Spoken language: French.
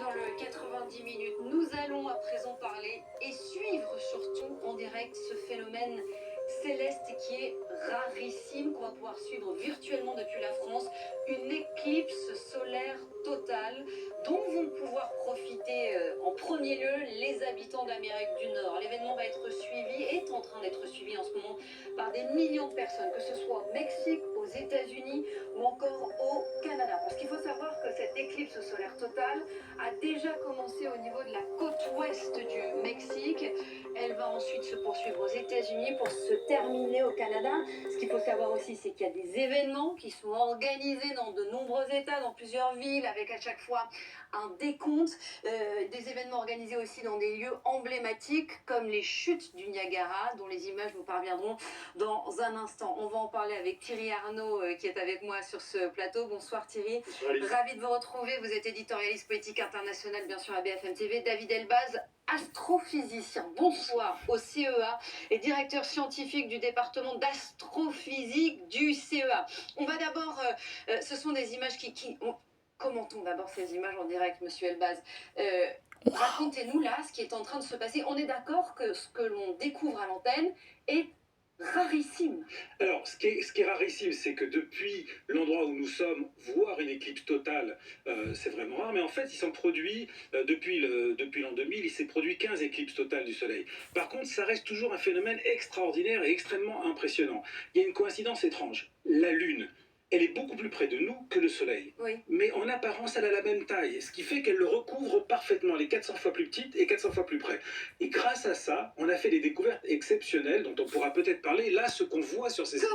dans le 90 minutes. Nous allons à présent parler et suivre surtout en direct ce phénomène céleste qui est rarissime, qu'on va pouvoir suivre virtuellement depuis la France, une éclipse solaire totale dont vont pouvoir profiter en premier lieu les habitants d'Amérique du Nord. L'événement va être suivi, est en train d'être suivi en ce moment par des millions de personnes, que ce soit au Mexique, aux États-Unis ou encore au Canada. Parce qu'il faut savoir que cette éclipse solaire totale a déjà commencé au niveau de la côte ouest du Mexique. Elle va ensuite se poursuivre aux États-Unis pour se terminer au Canada. Ce qu'il faut savoir aussi, c'est qu'il y a des événements qui sont organisés dans de nombreux États, dans plusieurs villes, avec à chaque fois un décompte. Des événements organisés aussi dans des lieux emblématiques, comme les chutes du Niagara, dont les images vous parviendront dans un instant. On va en parler avec Thierry Arnaud, qui est avec moi sur ce plateau. Bonsoir Thierry. Bonsoir, Alice. Ravi de vous retrouver. Vous êtes éditorialiste politique international, bien sûr, à BFM TV. David Elbaz, astrophysicien, bonsoir, au CEA et directeur scientifique du département d'astrophysique du CEA. On va d'abord, ce sont des images commentons d'abord ces images en direct, monsieur Elbaz. Racontez-nous là ce qui est en train de se passer. On est d'accord que ce que l'on découvre à l'antenne est rarissime. Alors, ce qui est rarissime, c'est que depuis l'endroit où nous sommes, voir une éclipse totale, c'est vraiment rare. Mais en fait, il s'en produit, depuis l'an 2000, il s'est produit 15 éclipses totales du Soleil. Par contre, ça reste toujours un phénomène extraordinaire et extrêmement impressionnant. Il y a une coïncidence étrange. La Lune, elle est beaucoup plus près de nous que le Soleil. Oui. Mais en apparence, elle a la même taille, ce qui fait qu'elle le recouvre parfaitement. Elle est 400 fois plus petite et 400 fois plus près. Et grâce à ça, on a fait des découvertes exceptionnelles dont on pourra peut-être parler. Là, ce qu'on voit sur ces images...